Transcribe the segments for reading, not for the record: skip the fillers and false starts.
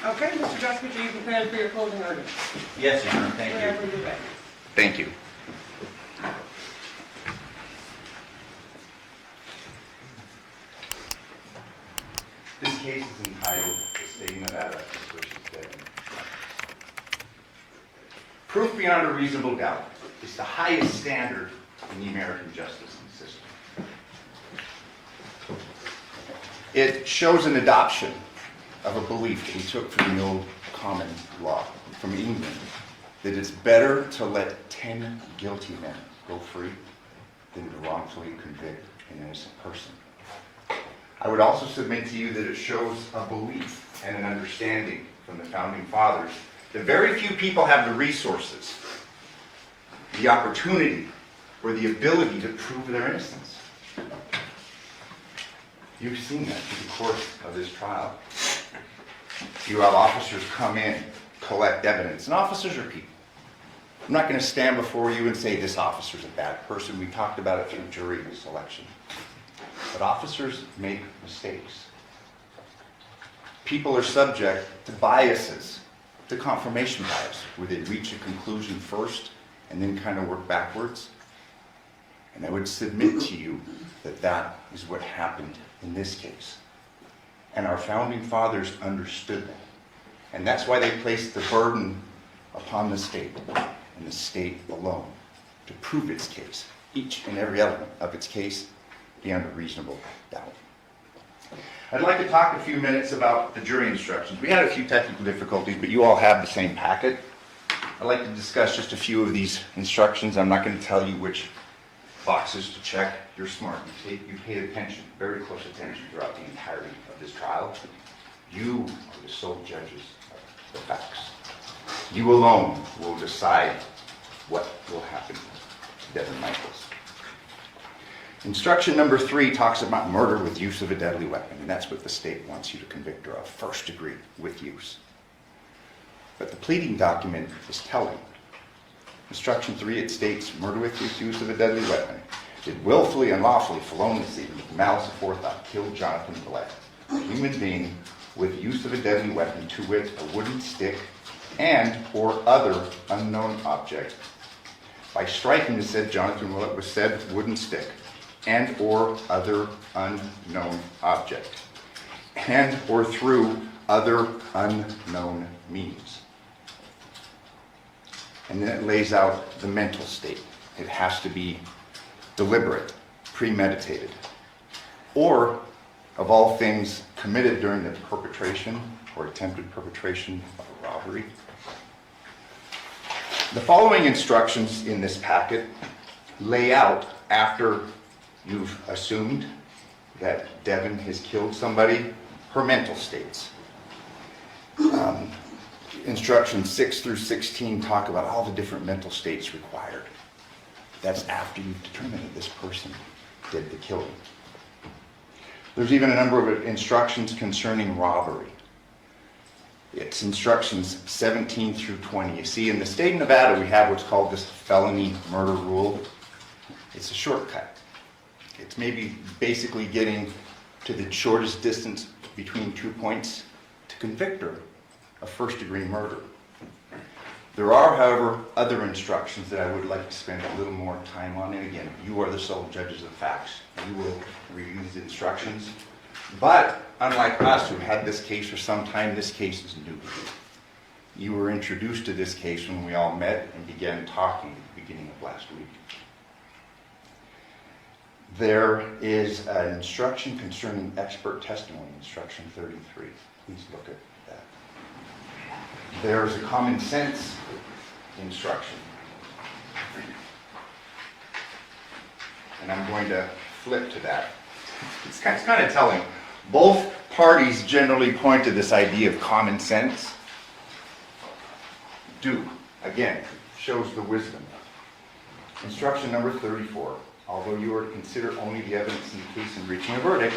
Okay, Mr. Justice, are you prepared for your closing argument? Yes, Your Honor, thank Whenever you. you're ready. Thank you. This case is entitled The State of Nevada v. Devyn. Proof beyond a reasonable doubt is the highest standard in the American justice system. It shows an adoption of a belief that we took from the old common law from England, that it's better to let 10 guilty men go free than to wrongfully convict an innocent person. I would also submit to you that it shows a belief and an understanding from the Founding Fathers that very few people have the resources, the opportunity, or the ability to prove their innocence. You've seen that through the course of this trial. You have officers come in, collect evidence, and officers are people. I'm not going to stand before you and say this officer's a bad person. We talked about it through jury selection. But officers make mistakes. People are subject to biases, to confirmation bias, where they reach a conclusion first and then kind of work backwards. And I would submit to you that that is what happened in this case. And our Founding Fathers understood that. And that's why they placed the burden upon the state, and the state alone, to prove its case, each and every element of its case, beyond a reasonable doubt. I'd like to talk a few minutes about the jury instructions. We had a few technical difficulties, but you all have the same packet. I'd like to discuss just a few of these instructions. I'm not going to tell you which boxes to check. You're smart. You paid attention, very close attention throughout the entirety of this trial. You are the sole judges of the facts. You alone will decide what will happen to Devyn Michaels. Instruction number 3 talks about murder with use of a deadly weapon, and that's what the state wants you to convict her of, first degree with use. But the pleading document is telling. Instruction 3, it states, murder with use of a deadly weapon did willfully and lawfully, feloniously, with malice aforethought, kill Jonathan Willette, a human being, with use of a deadly weapon, to wit, a wooden stick and or other unknown object, by striking the said Jonathan Willette with said wooden stick and or other unknown object, and or through other unknown means. And then it lays out the mental state. It has to be deliberate, premeditated, or, of all things, committed during the perpetration or attempted perpetration of a robbery. The following instructions in this packet lay out, after you've assumed that Devyn has killed somebody, her mental states. Instructions 6 through 16 talk about all the different mental states required. That's after you've determined that this person did the killing. There's even a number of instructions concerning robbery. It's instructions 17 through 20. You see, in the state of Nevada, we have what's called this felony murder rule. It's a shortcut. It's maybe basically getting to the shortest distance between 2 points to convict her of first-degree murder. There are, however, other instructions that I would like to spend a little more time on. And again, you are the sole judges of facts. You will review these instructions. But unlike us, who had this case for some time, this case is new. You were introduced to this case when we all met and began talking at the beginning of last week. There is an instruction concerning expert testimony, instruction 33. Please look at that. There's a common sense instruction. And I'm going to flip to that. It's kind of telling. Both parties generally point to this idea of common sense. Again, shows the wisdom. Instruction number 34. Although you are to consider only the evidence in the case in reaching a verdict,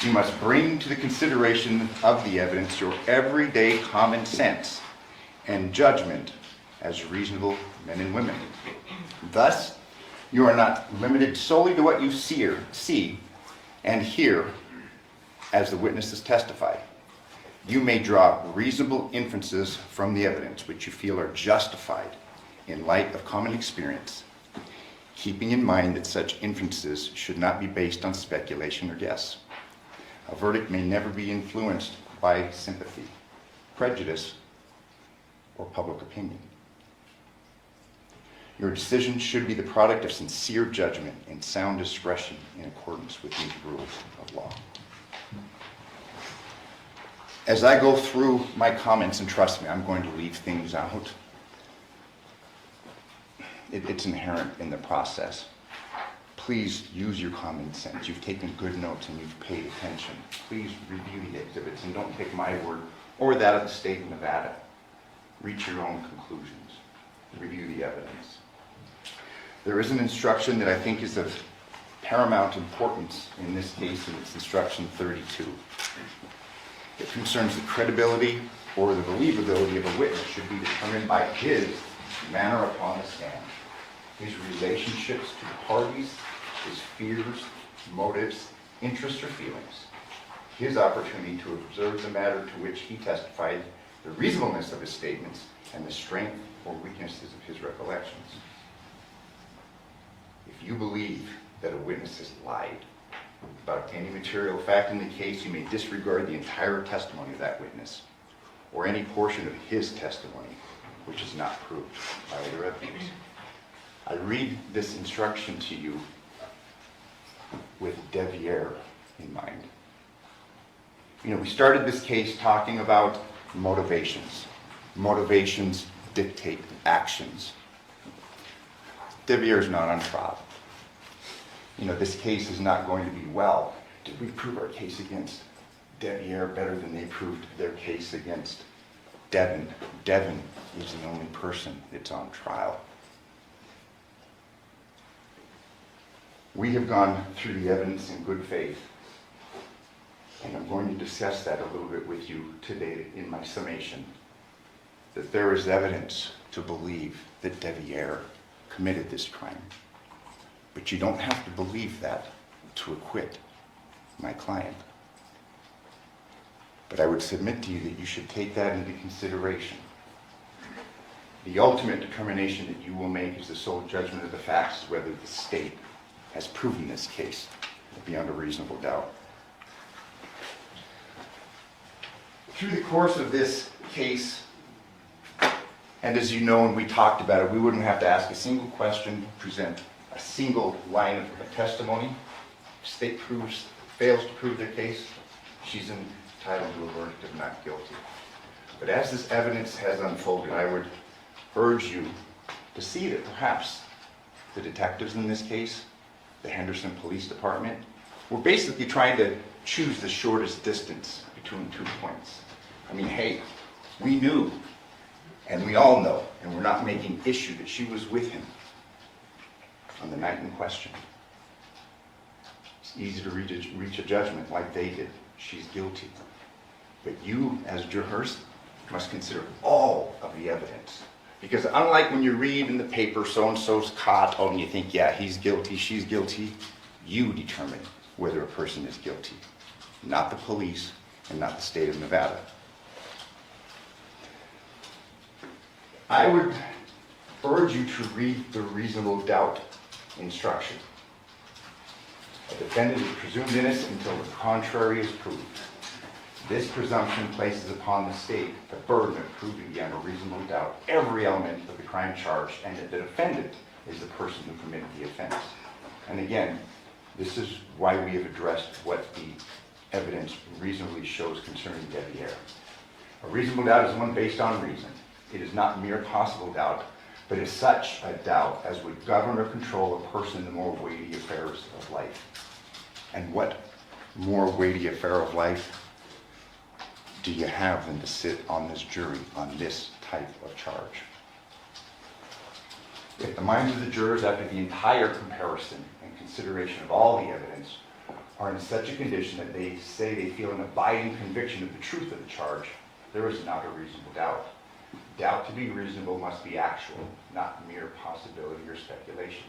you must bring to the consideration of the evidence your everyday common sense and judgment as reasonable men and women. Thus, you are not limited solely to what you see and hear as the witnesses testify. You may draw reasonable inferences from the evidence which you feel are justified in light of common experience, keeping in mind that such inferences should not be based on speculation or guess. A verdict may never be influenced by sympathy, prejudice, or public opinion. Your decision should be the product of sincere judgment and sound discretion in accordance with these rules of law. As I go through my comments, and trust me, I'm going to leave things out. It's inherent in the process. Please use your common sense. You've taken good notes and you've paid attention. Please review the exhibits and don't take my word or that of the state of Nevada. Reach your own conclusions. Review the evidence. There is an instruction that I think is of paramount importance in this case, and it's instruction 32. It concerns the credibility or the believability of a witness should be determined by his manner upon the stand, his relationships to the parties, his fears, motives, interests, or feelings, his opportunity to observe the matter to which he testified, the reasonableness of his statements, and the strength or weaknesses of his recollections. If you believe that a witness has lied about any material fact in the case, you may disregard the entire testimony of that witness or any portion of his testimony which is not proved by other evidence. I read this instruction to you with Devyn in mind. We started this case talking about motivations. Motivations dictate actions. Devyn is not on trial. This case is not going to be, well, did we prove our case against Devyn better than they proved their case against Devyn? Devyn is the only person that's on trial. We have gone through the evidence in good faith, and I'm going to discuss that a little bit with you today in my summation, that there is evidence to believe that Devyn committed this crime. But you don't have to believe that to acquit my client. But I would submit to you that you should take that into consideration. The ultimate determination that you will make is the sole judgment of the facts, whether the state has proven this case beyond a reasonable doubt. Through the course of this case, and as you know, and we talked about it, we wouldn't have to ask a single question, present a single line of testimony. If state fails to prove their case, she's entitled to a verdict of not guilty. But as this evidence has unfolded, I would urge you to see that perhaps the detectives in this case, the Henderson Police Department, were basically trying to choose the shortest distance between 2 points. Hey, we knew, and we all know, and we're not making issue that she was with him on the night in question. It's easy to reach a judgment like they did. She's guilty. But you, as jurors, must consider all of the evidence. Because unlike when you read in the paper, so-and-so's caught, and you think, yeah, he's guilty, she's guilty, you determine whether a person is guilty, not the police and not the state of Nevada. I would urge you to read the reasonable doubt instruction. A defendant is presumed innocent until the contrary is proved. This presumption places upon the state the burden of proving beyond a reasonable doubt every element of the crime charged, and that the defendant is the person who committed the offense. And again, this is why we have addressed what the evidence reasonably shows concerning Devyn. A reasonable doubt is one based on reason. It is not mere possible doubt, but is such a doubt as would govern or control a person in the more weighty affairs of life. And what more weighty affair of life do you have than to sit on this jury on this type of charge? If the minds of the jurors, after the entire comparison and consideration of all the evidence, are in such a condition that they say they feel an abiding conviction of the truth of the charge, there is not a reasonable doubt. Doubt to be reasonable must be actual, not mere possibility or speculation.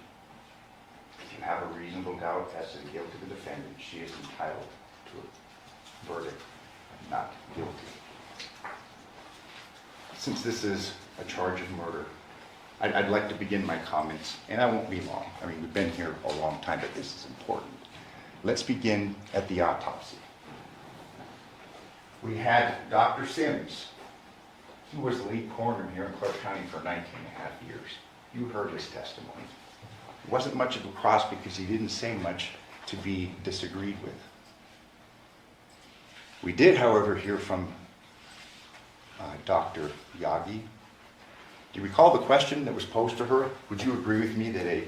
If you have a reasonable doubt as to the guilt of the defendant, she is entitled to a verdict of not guilty. Since this is a charge of murder, I'd like to begin my comments, and I won't be long. I mean, we've been here a long time, but this is important. Let's begin at the autopsy. We had Dr. Sims. He was the lead coroner here in Clark County for 19 and a half years. You heard his testimony. It wasn't much of a cross because he didn't say much to be disagreed with. We did, however, hear from Dr. Yagi. Do you recall the question that was posed to her? Would you agree with me that a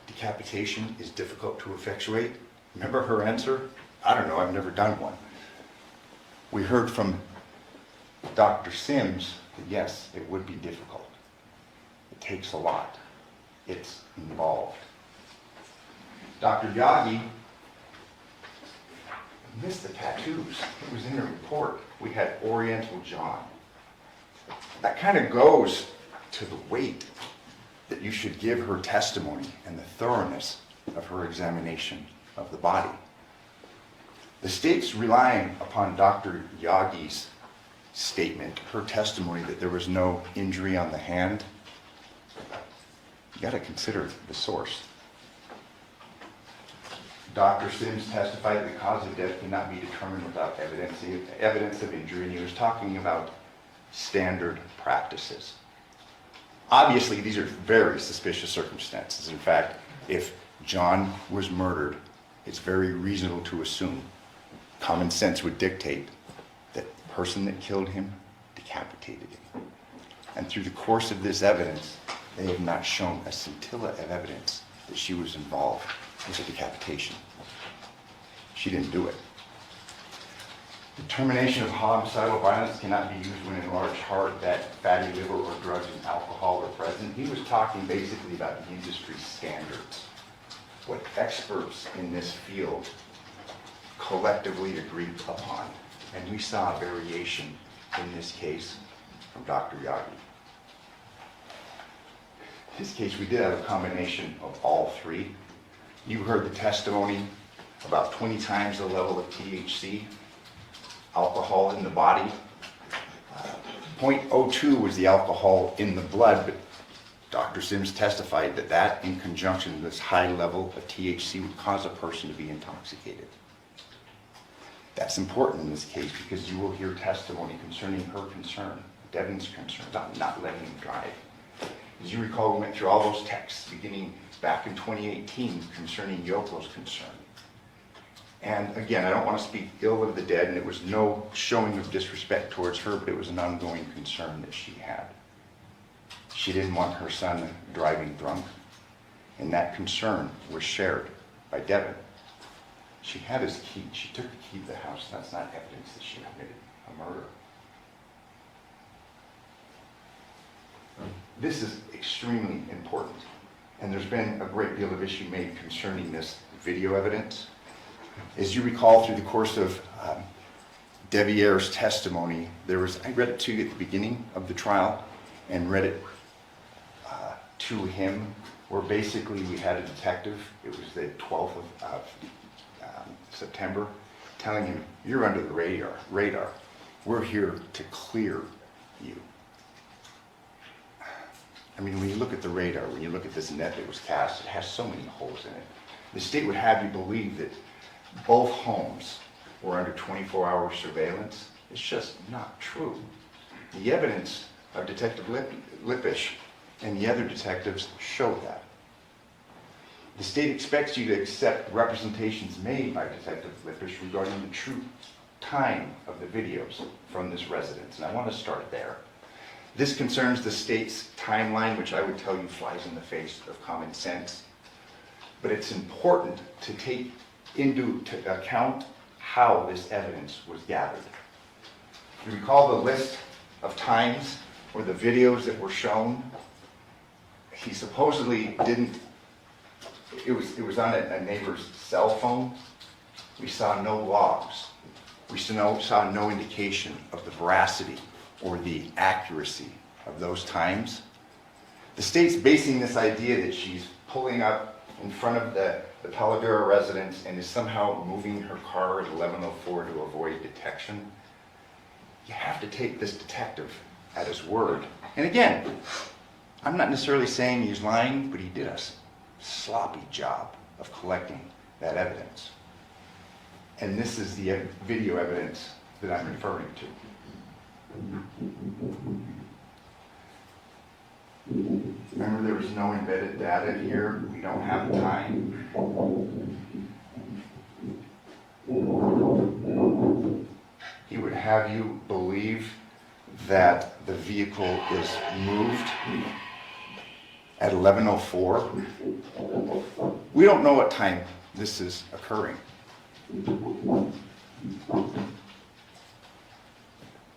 decapitation is difficult to effectuate? Remember her answer? I don't know, I've never done one. We heard from Dr. Sims that yes, it would be difficult. It takes a lot. It's involved. Dr. Yagi missed the tattoos. It was in the report. We had Oriental John. That kind of goes to the weight that you should give her testimony and the thoroughness of her examination of the body. The state's relying upon Dr. Yagi's statement, her testimony that there was no injury on the hand. You got to consider the source. Dr. Sims testified that the cause of death cannot be determined without evidence of injury, and he was talking about standard practices. Obviously, these are very suspicious circumstances. In fact, if John was murdered, it's very reasonable to assume, common sense would dictate, that the person that killed him decapitated him. And through the course of this evidence, they have not shown a scintilla of evidence that she was involved with a decapitation. She didn't do it. Determination of homicidal violence cannot be used when in large part that fatty liver or drugs and alcohol are present. He was talking basically about the industry standards, what experts in this field collectively agreed upon. And we saw a variation in this case from Dr. Yagi. In this case, we did have a combination of all three. You heard the testimony about 20 times the level of THC, alcohol in the body. 0.02 was the alcohol in the blood, but Dr. Sims testified that that, in conjunction with this high level of THC, would cause a person to be intoxicated. That's important in this case because you will hear testimony concerning her concern, Devyn's concern about not letting him drive. As you recall, we went through all those texts beginning back in 2018 concerning Yoko's concern. And again, I don't want to speak ill of the dead, and it was no showing of disrespect towards her, but it was an ongoing concern that she had. She didn't want her son driving drunk, and that concern was shared by Devyn. She had his key. She took the key to the house. That's not evidence that she committed a murder. This is extremely important, and there's been a great deal of issue made concerning this video evidence. As you recall, through the course of Devier's testimony, I read it to you at the beginning of the trial and read it to him, where basically we had a detective, it was the 12th of September, telling him, you're under the radar. We're here to clear you. I mean, when you look at the radar, when you look at this net that was cast, it has so many holes in it. The state would have you believe that both homes were under 24-hour surveillance. It's just not true. The evidence of Detective Lippisch and the other detectives show that. The state expects you to accept representations made by Detective Lippisch regarding the true time of the videos from this residence, and I want to start there. This concerns the state's timeline, which I would tell you flies in the face of common sense, but it's important to take into account how this evidence was gathered. You recall the list of times or the videos that were shown? He supposedly didn't, it was on a neighbor's cell phone. We saw no logs. We saw no indication of the veracity or the accuracy of those times. The state's basing this idea that she's pulling up in front of the Paladura residence and is somehow moving her car at 11:04 to avoid detection. You have to take this detective at his word. And again, I'm not necessarily saying he's lying, but he did a sloppy job of collecting that evidence. And this is the video evidence that I'm referring to. Remember, there was no embedded data here. We don't have time. He would have you believe that the vehicle is moved at 11:04. We don't know what time this is occurring.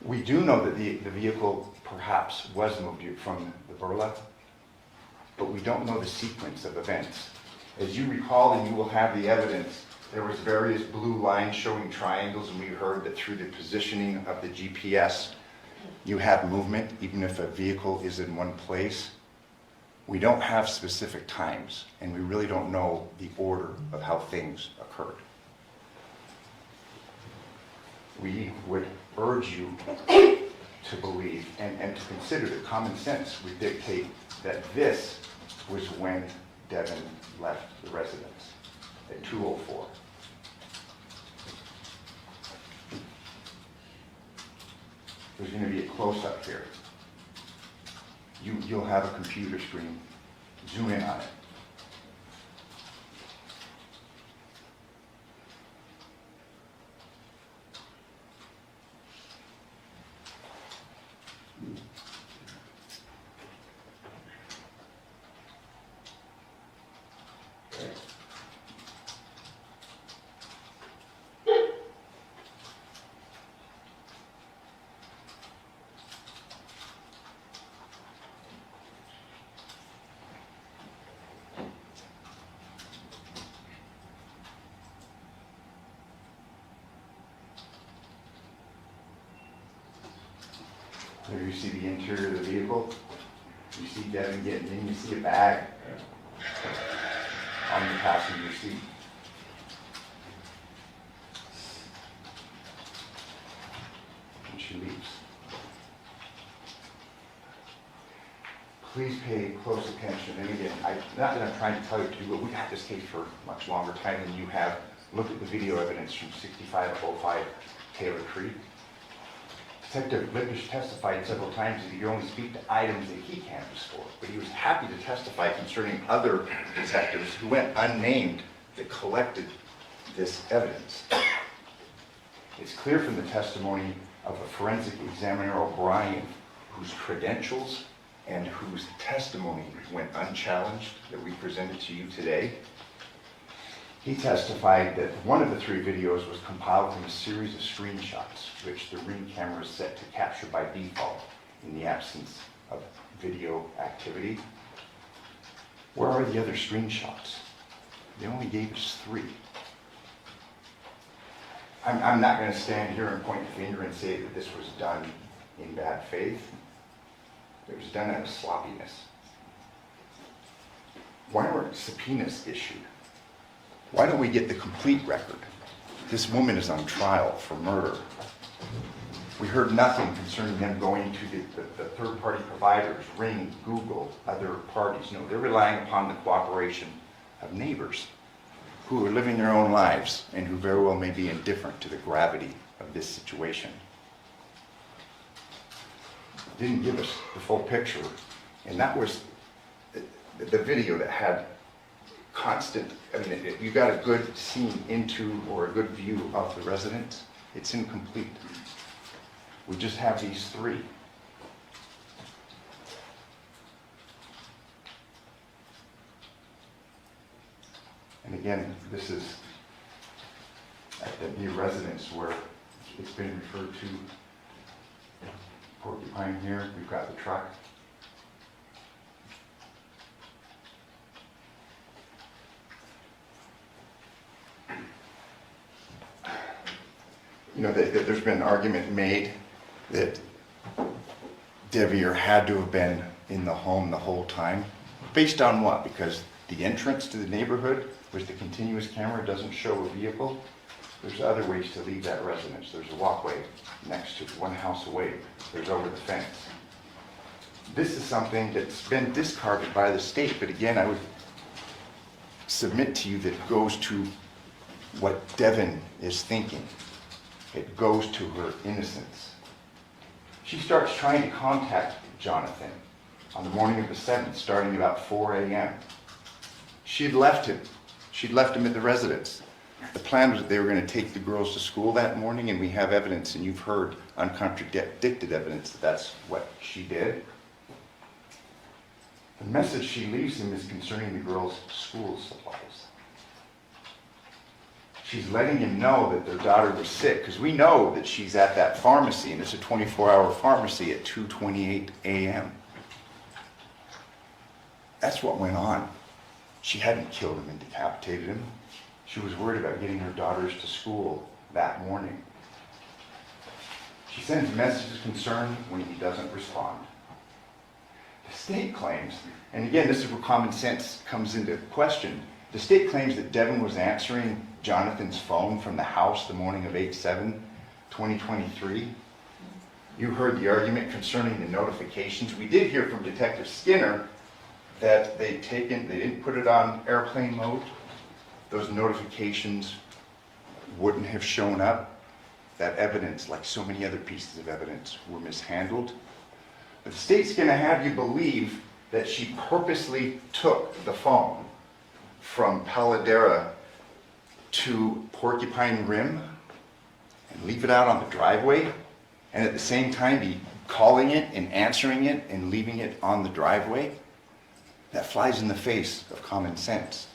We do know that the vehicle perhaps was moved from the burla, but we don't know the sequence of events. As you recall, and you will have the evidence, there was various blue lines showing triangles, and we heard that through the positioning of the GPS, you have movement, even if a vehicle is in one place. We don't have specific times, and we really don't know the order of how things occurred. We would urge you to believe and to consider that common sense would dictate that this was when Devyn left the residence at 2:04. There's going to be a close-up here. You'll have a computer screen. Zoom in on it. There you see the interior of the vehicle. You see Devyn getting in. You see a bag on the passenger seat. And she leaves. Please pay close attention. And again, not that I'm trying to tell you to do, but we've had this case for much longer time than you have. Look at the video evidence from 6505 Taylor Creek. Detective Lippish testified several times that he could only speak to items that he canvassed for, but he was happy to testify concerning other detectives who went unnamed that collected this evidence. It's clear from the testimony of a forensic examiner, O'Brien, whose credentials and whose testimony went unchallenged that we presented to you today. He testified that one of the 3 videos was compiled from a series of screenshots, which the Ring camera is set to capture by default in the absence of video activity. Where are the other screenshots? They only gave us 3. I'm not going to stand here and point the finger and say that this was done in bad faith. It was done out of sloppiness. Why weren't subpoenas issued? Why don't we get the complete record? This woman is on trial for murder. We heard nothing concerning them going to the third-party providers, Ring, Google, other parties. No, they're relying upon the cooperation of neighbors who are living their own lives and who very well may be indifferent to the gravity of this situation. Didn't give us the full picture, and that was the video that had constant, you got a good scene into or a good view of the residence. It's incomplete. We just have these 3. And again, this is at the new residence where it's been referred to. Porcupine here, we've got the truck. You know, there's been an argument made that Devyn had to have been in the home the whole time. Based on what? Because the entrance to the neighborhood, which the continuous camera doesn't show a vehicle, there's other ways to leave that residence. There's a walkway next to one house away. There's over the fence. This is something that's been discarded by the state, but again, I would submit to you that it goes to what Devyn is thinking. It goes to her innocence. She starts trying to contact Jonathan on the morning of the 7th, starting about 4 a.m. She'd left him. She'd left him at the residence. The plan was that they were going to take the girls to school that morning, and we have evidence, and you've heard uncontradicted evidence that that's what she did. The message she leaves him is concerning the girls' school supplies. She's letting him know that their daughter was sick, because we know that she's at that pharmacy, and it's a 24-hour pharmacy at 2:28 a.m. That's what went on. She hadn't killed him and decapitated him. She was worried about getting her daughters to school that morning. She sends messages of concern when he doesn't respond. The state claims, and again, this is where common sense comes into question, the state claims that Devyn was answering Jonathan's phone from the house the morning of 8/7/2023. You heard the argument concerning the notifications. We did hear from Detective Skinner that they didn't put it on airplane mode. Those notifications wouldn't have shown up. That evidence, like so many other pieces of evidence, were mishandled. But the state's going to have you believe that she purposely took the phone from Paladera to Porcupine Rim and leave it out on the driveway, and at the same time be calling it and answering it and leaving it on the driveway. That flies in the face of common sense.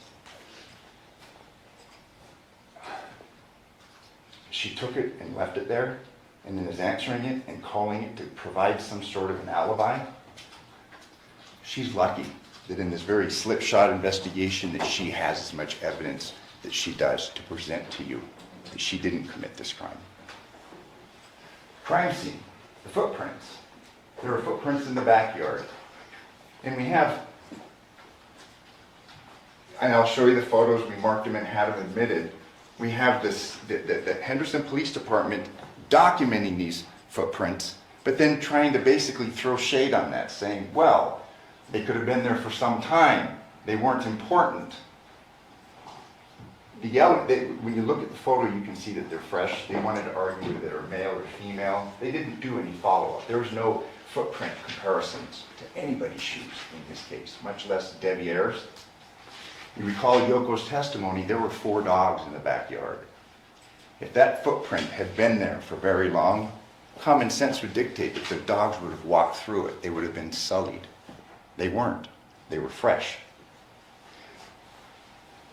She took it and left it there, and then is answering it and calling it to provide some sort of an alibi. She's lucky that in this very slipshod investigation that she has as much evidence that she does to present to you that she didn't commit this crime. Crime scene, the footprints. There are footprints in the backyard. And we have, and I'll show you the photos, we marked them and had them admitted. We have this, the Henderson Police Department documenting these footprints, but then trying to basically throw shade on that, saying, well, they could have been there for some time. They weren't important. When you look at the photo, you can see that they're fresh. They wanted to argue whether they're male or female. They didn't do any follow-up. There was no footprint comparisons to anybody's shoes in this case, much less Devier's. You recall Yoko's testimony, there were 4 dogs in the backyard. If that footprint had been there for very long, common sense would dictate that the dogs would have walked through it. They would have been sullied. They weren't. They were fresh.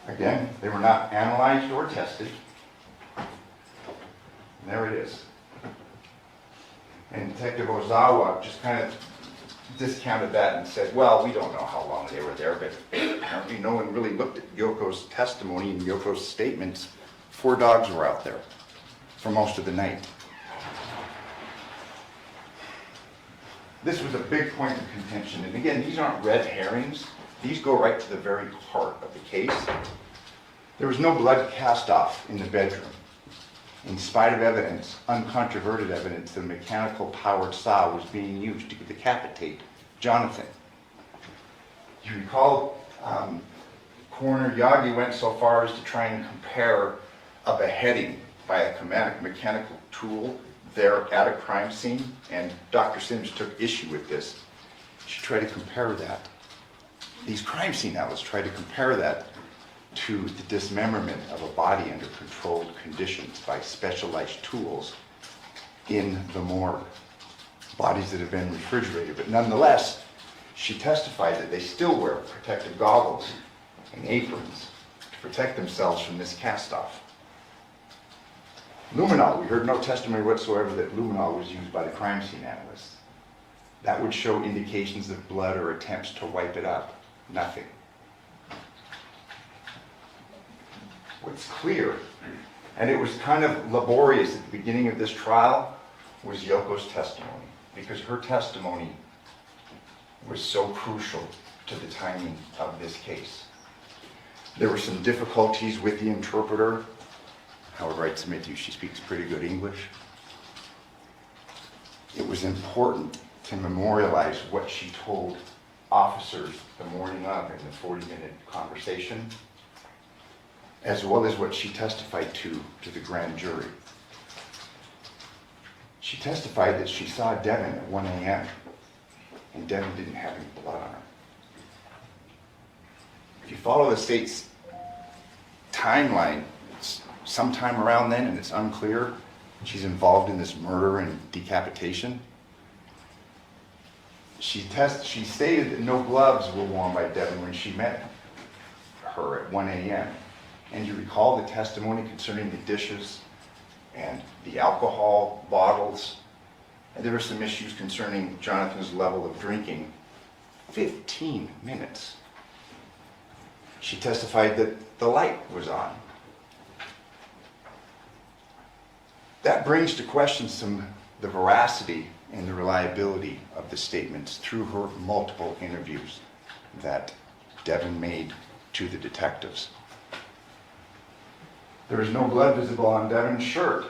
Again, they were not analyzed or tested. And there it is. And Detective Ozawa just kind of discounted that and said, well, we don't know how long they were there, but apparently no one really looked at Yoko's testimony and Yoko's statements. 4 dogs were out there for most of the night. This was a big point of contention. And again, these aren't red herrings. These go right to the very heart of the case. There was no blood cast off in the bedroom. In spite of evidence, uncontroverted evidence, that a mechanical powered saw was being used to decapitate Jonathan. You recall, Coroner Yagi went so far as to try and compare a beheading by a mechanical tool there at a crime scene, and Dr. Sims took issue with this. She tried to compare that. These crime scene analysts tried to compare that to the dismemberment of a body under controlled conditions by specialized tools in the morgue. Bodies that have been refrigerated, but nonetheless, she testified that they still wear protective goggles and aprons to protect themselves from this cast-off. Luminol, we heard no testimony whatsoever that luminol was used by the crime scene analysts. That would show indications of blood or attempts to wipe it up. Nothing. What's clear, and it was kind of laborious at the beginning of this trial, was Yoko's testimony, because her testimony was so crucial to the timing of this case. There were some difficulties with the interpreter. However, I'd submit to you, she speaks pretty good English. It was important to memorialize what she told officers the morning of in the 40-minute conversation, as well as what she testified to the grand jury. She testified that she saw Devyn at 1 a.m. and Devyn didn't have any blood on her. If you follow the state's timeline, it's sometime around then, and it's unclear, she's involved in this murder and decapitation. She stated that no gloves were worn by Devyn when she met her at 1 a.m. And you recall the testimony concerning the dishes and the alcohol bottles. And there were some issues concerning Jonathan's level of drinking. 15 minutes. She testified that the light was on. That brings to question the veracity and the reliability of the statements through her multiple interviews that Devyn made to the detectives. There is no blood visible on Devyn's shirt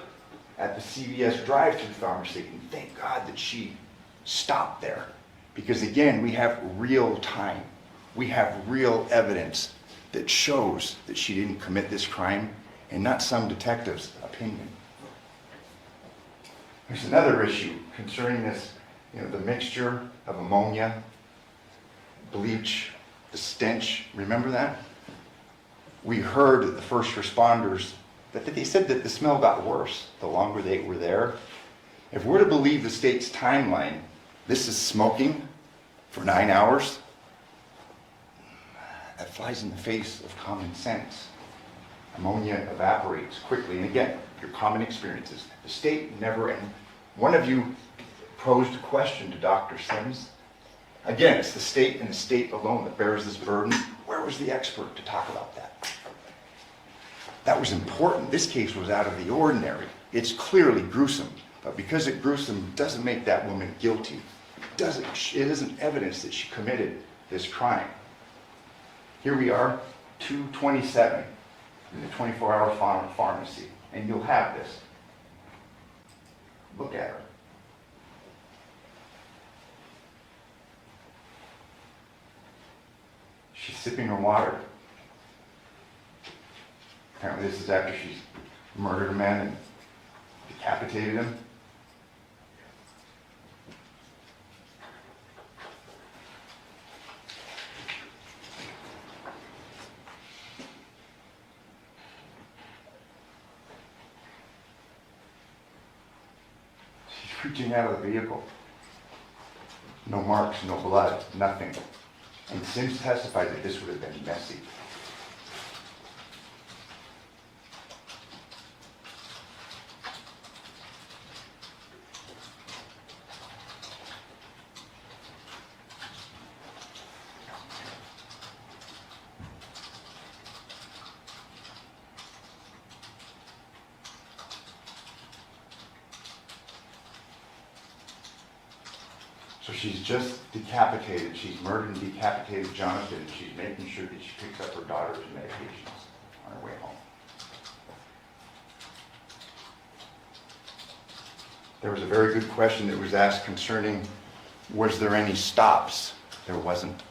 at the CVS drive-thru pharmacy, and thank God that she stopped there. Because again, we have real time. We have real evidence that shows that she didn't commit this crime and not some detective's opinion. There's another issue concerning this, the mixture of ammonia, bleach, the stench. Remember that? We heard that the first responders, that they said that the smell got worse the longer they were there. If we're to believe the state's timeline, this is smoking for 9 hours. That flies in the face of common sense. Ammonia evaporates quickly, and again, your common experiences. The state never, and one of you posed a question to Dr. Sims. Again, it's the state and the state alone that bears this burden. Where was the expert to talk about that? That was important. This case was out of the ordinary. It's clearly gruesome, but because it's gruesome doesn't make that woman guilty. It isn't evidence that she committed this crime. Here we are, 2:27 in the 24-hour pharmacy, and you'll have this. Look at her. She's sipping her water. Apparently this is after she's murdered a man and decapitated him. She's reaching out of the vehicle. No marks, no blood, nothing. And Sims testified that this would have been messy. So she's just decapitated. She's murdered and decapitated Jonathan, and she's making sure that she picks up her daughter's medications on her way home. There was a very good question that was asked concerning, was there any stops? There wasn't.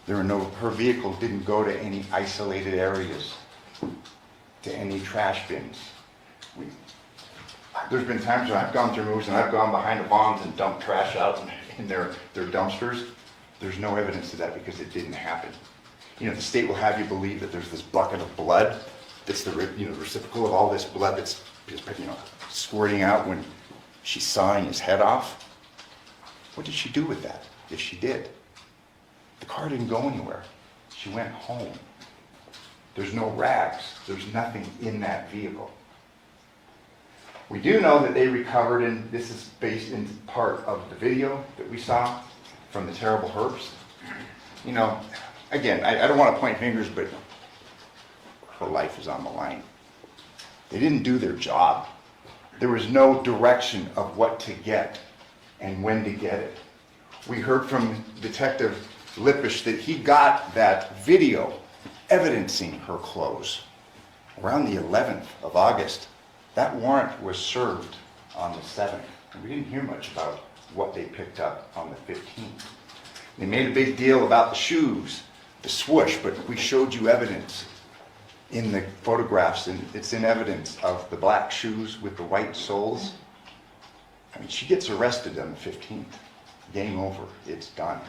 There were no, her vehicle didn't go to any isolated areas, to any trash bins. There's been times when I've gone through moves and I've gone behind the bonds and dumped trash out in their dumpsters. There's no evidence of that because it didn't happen. The state will have you believe that there's this bucket of blood that's the reciprocal of all this blood that's squirting out when she's sawing his head off. What did she do with that, if she did? The car didn't go anywhere. She went home. There's no rags. There's nothing in that vehicle. We do know that they recovered, and this is based in part of the video that we saw from the terrible herbs. Again, I don't want to point fingers, but her life is on the line. They didn't do their job. There was no direction of what to get and when to get it. We heard from Detective Lippisch that he got that video evidencing her clothes around the 11th of August. That warrant was served on the 7th, and we didn't hear much about what they picked up on the 15th. They made a big deal about the shoes, the swoosh, but we showed you evidence in the photographs, and it's in evidence of the black shoes with the white soles. I mean, she gets arrested on the 15th. Game over. It's done.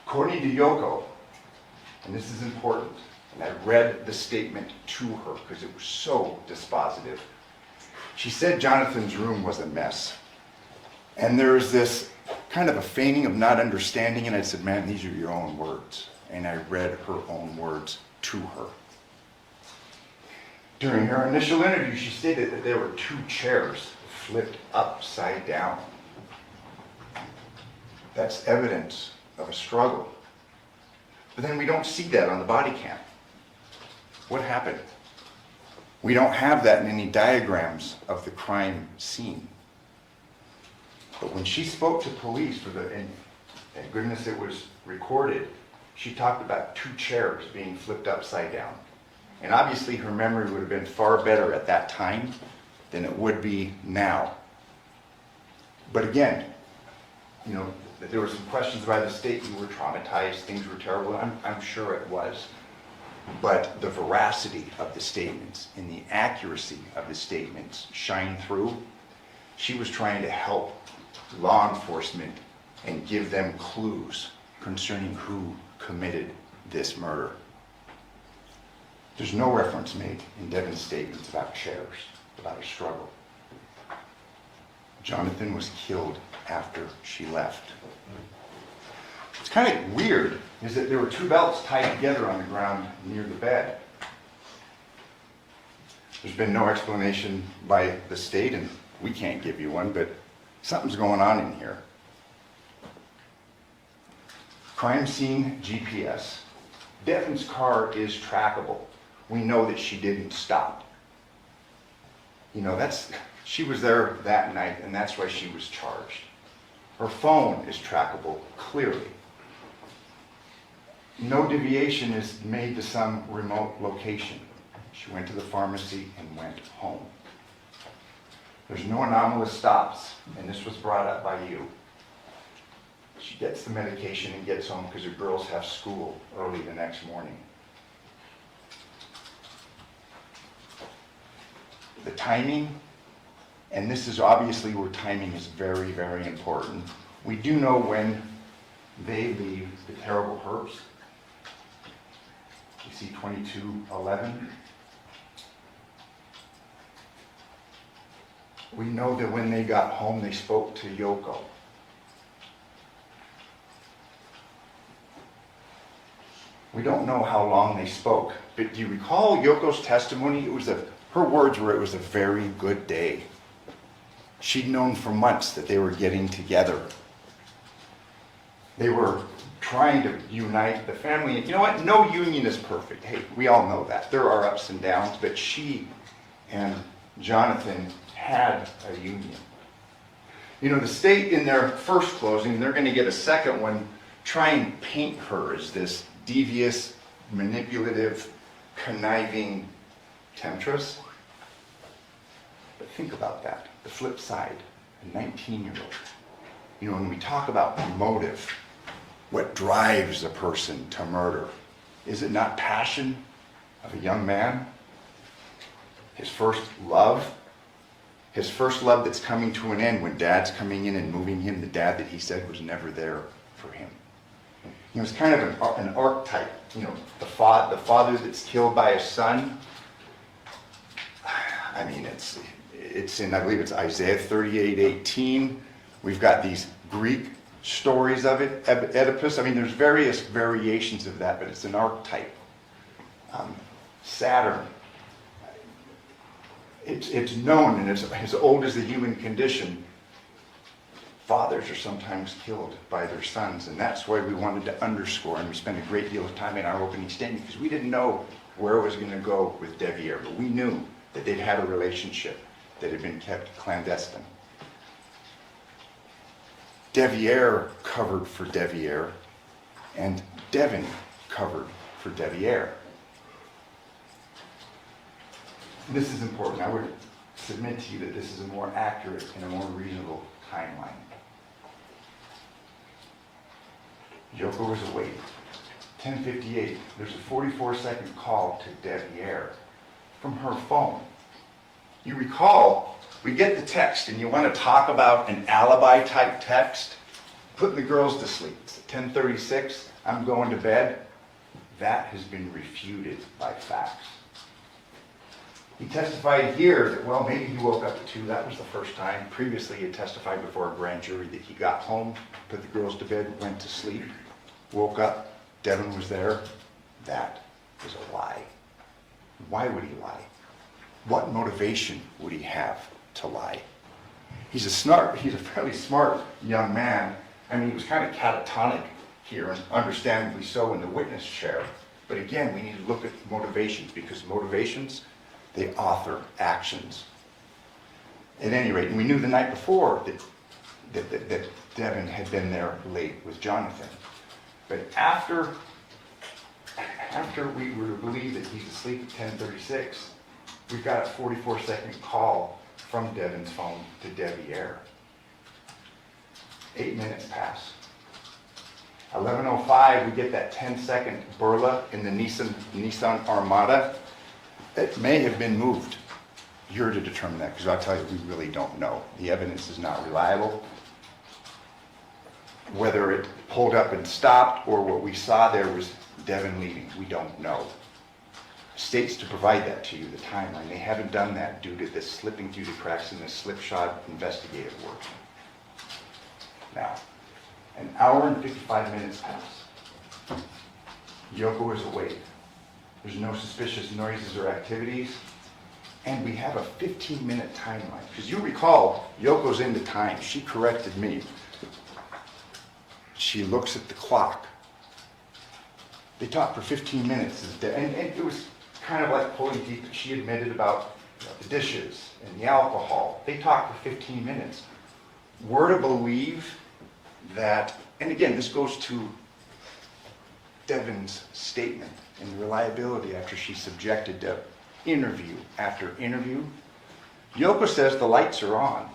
According to Yoko, and this is important, and I read the statement to her because it was so dispositive. She said Jonathan's room was a mess. And there's this kind of a feigning of not understanding, and I said, man, these are your own words. And I read her own words to her. During her initial interview, she stated that there were 2 chairs flipped upside down. That's evidence of a struggle. But then we don't see that on the body cam. What happened? We don't have that in any diagrams of the crime scene. But when she spoke to police and thank goodness it was recorded, she talked about 2 chairs being flipped upside down. And obviously her memory would have been far better at that time than it would be now. But again, you know, there were some questions by the state. You were traumatized, things were terrible. I'm sure it was. But the veracity of the statements and the accuracy of the statements shine through. She was trying to help law enforcement and give them clues concerning who committed this murder. There's no reference made in Devyn's statements about chairs, about a struggle. Jonathan was killed after she left. What's kind of weird is that there were 2 belts tied together on the ground near the bed. There's been no explanation by the state, and we can't give you one, but something's going on in here. Crime scene GPS. Devyn's car is trackable. We know that she didn't stop. You know, she was there that night, and that's why she was charged. Her phone is trackable, clearly. No deviation is made to some remote location. She went to the pharmacy and went home. There's no anomalous stops, and this was brought up by you. She gets the medication and gets home because her girls have school early the next morning. The timing, and this is obviously where timing is very, very important. We do know when they leave the terrible herbs. You see 22:11. We know that when they got home, they spoke to Yoko. We don't know how long they spoke, but do you recall Yoko's testimony? Her words were, it was a very good day. She'd known for months that they were getting together. They were trying to unite the family. You know what? No union is perfect. Hey, we all know that. There are ups and downs, but she and Jonathan had a union. You know, the state in their first closing, they're going to get a second one, try and paint her as this devious, manipulative, conniving temptress. But think about that, the flip side, a 19-year-old. You know, when we talk about motive, what drives a person to murder, is it not passion of a young man? His first love that's coming to an end when dad's coming in and moving him, the dad that he said was never there for him. You know, it's kind of an archetype, you know, the father that's killed by his son. I mean, it's in, I believe it's Isaiah 38:18. We've got these Greek stories of it, Oedipus. I mean, there's various variations of that, but it's an archetype. Saturn. It's known, and it's as old as the human condition. Fathers are sometimes killed by their sons, and that's why we wanted to underscore, and we spent a great deal of time in our opening statement, because we didn't know where it was going to go with Devyn, but we knew that they'd had a relationship that had been kept clandestine. Devyn covered for Devyn, and Devyn covered for Devyn. This is important. I would submit to you that this is a more accurate and a more reasonable timeline. Yoko was awake. 10:58, there's a 44-second call to Devyn from her phone. You recall, we get the text, and you want to talk about an alibi-type text, putting the girls to sleep. It's 10:36, I'm going to bed. That has been refuted by facts. He testified here that, well, maybe he woke up at 2. That was the first time. Previously, he had testified before a grand jury that he got home, put the girls to bed, went to sleep, woke up, Devyn was there. That is a lie. Why would he lie? What motivation would he have to lie? He's a fairly smart young man. I mean, he was kind of catatonic here, and understandably so in the witness chair. But again, we need to look at motivations, because motivations, they author actions. At any rate, and we knew the night before that Devyn had been there late with Jonathan. But after we were to believe that he's asleep at 10:36, we got a 44-second call from Devyn's phone to Devyn. 8 minutes pass. 11:05, we get that 10-second burla in the Nissan Armada. It may have been moved. You're to determine that, because I'll tell you, we really don't know. The evidence is not reliable. Whether it pulled up and stopped, or what we saw there was Devyn leaving, we don't know. States to provide that to you, the timeline. They haven't done that due to this slipping through the cracks in the slipshod investigative work. Now, an hour and 55 minutes pass. Yoko is awake. There's no suspicious noises or activities. And we have a 15-minute timeline. Because you recall, Yoko's into time. She corrected me. She looks at the clock. They talked for 15 minutes. And it was kind of like pulling teeth. She admitted about the dishes and the alcohol. They talked for 15 minutes. We're to believe that, and again, this goes to Devyn's statement and the reliability after she's subjected to interview after interview. Yoko says the lights are on.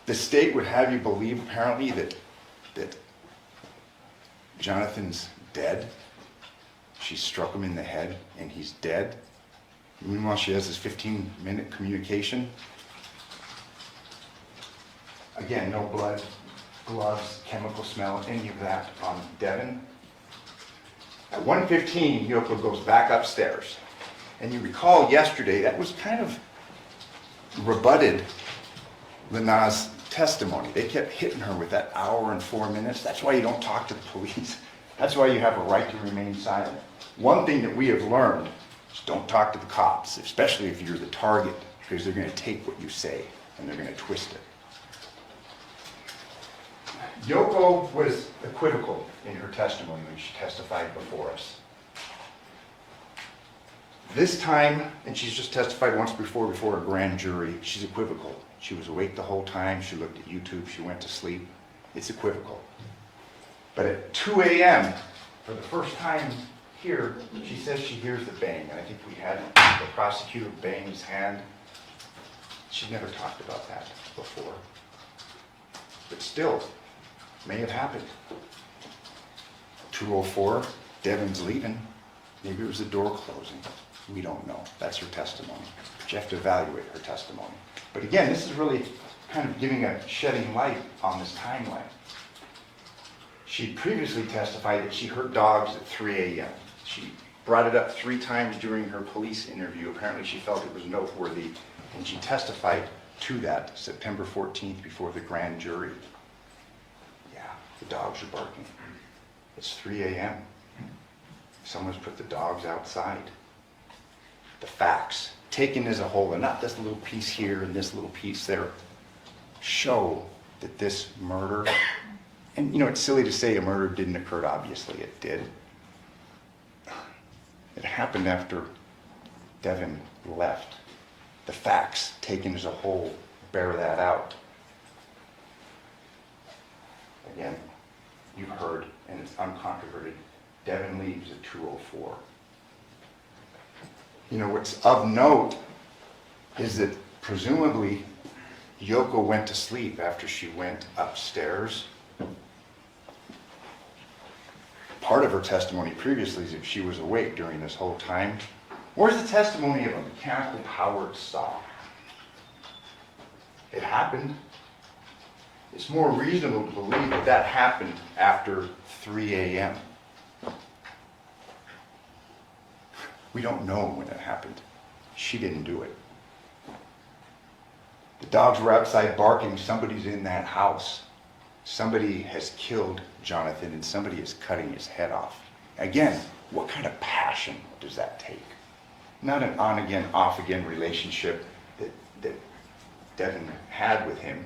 The state would have you believe, apparently, that Jonathan's dead. She struck him in the head and he's dead. Meanwhile, she has this 15-minute communication. Again, no blood, gloves, chemical smell, any of that on Devyn. At 1:15, Yoko goes back upstairs. And you recall yesterday, that was kind of rebutted Lena's testimony. They kept hitting her with that hour and 4 minutes. That's why you don't talk to the police. That's why you have a right to remain silent. One thing that we have learned is don't talk to the cops, especially if you're the target, because they're going to take what you say and they're going to twist it. Yoko was equivocal in her testimony when she testified before us. This time, and she's just testified once before a grand jury, she's equivocal. She was awake the whole time. She looked at YouTube. She went to sleep. It's equivocal. But at 2 a.m., for the first time here, she says she hears the bang. And I think we had the prosecutor bang his hand. She never talked about that before. But still, may have happened. 2:04, Devyn's leaving. Maybe it was the door closing. We don't know. That's her testimony. But you have to evaluate her testimony. But again, this is really kind of shedding light on this timeline. She previously testified that she heard dogs at 3 a.m. She brought it up 3 times during her police interview. Apparently she felt it was noteworthy, and she testified to that September 14th before the grand jury. Yeah, the dogs are barking. It's 3 a.m. Someone's put the dogs outside. The facts, taken as a whole, and not this little piece here and this little piece there, show that this murder, and you know, it's silly to say a murder didn't occur, obviously it did. It happened after Devyn left. The facts, taken as a whole, bear that out. Again, you've heard, and it's uncontroverted, Devyn leaves at 2:04. You know, what's of note is that presumably Yoko went to sleep after she went upstairs. Part of her testimony previously is if she was awake during this whole time. Where's the testimony of a mechanical powered saw? It happened. It's more reasonable to believe that that happened after 3 a.m. We don't know when it happened. She didn't do it. The dogs were outside barking. Somebody's in that house. Somebody has killed Jonathan and somebody is cutting his head off. Again, what kind of passion does that take? Not an on-again, off-again relationship that Devyn had with him.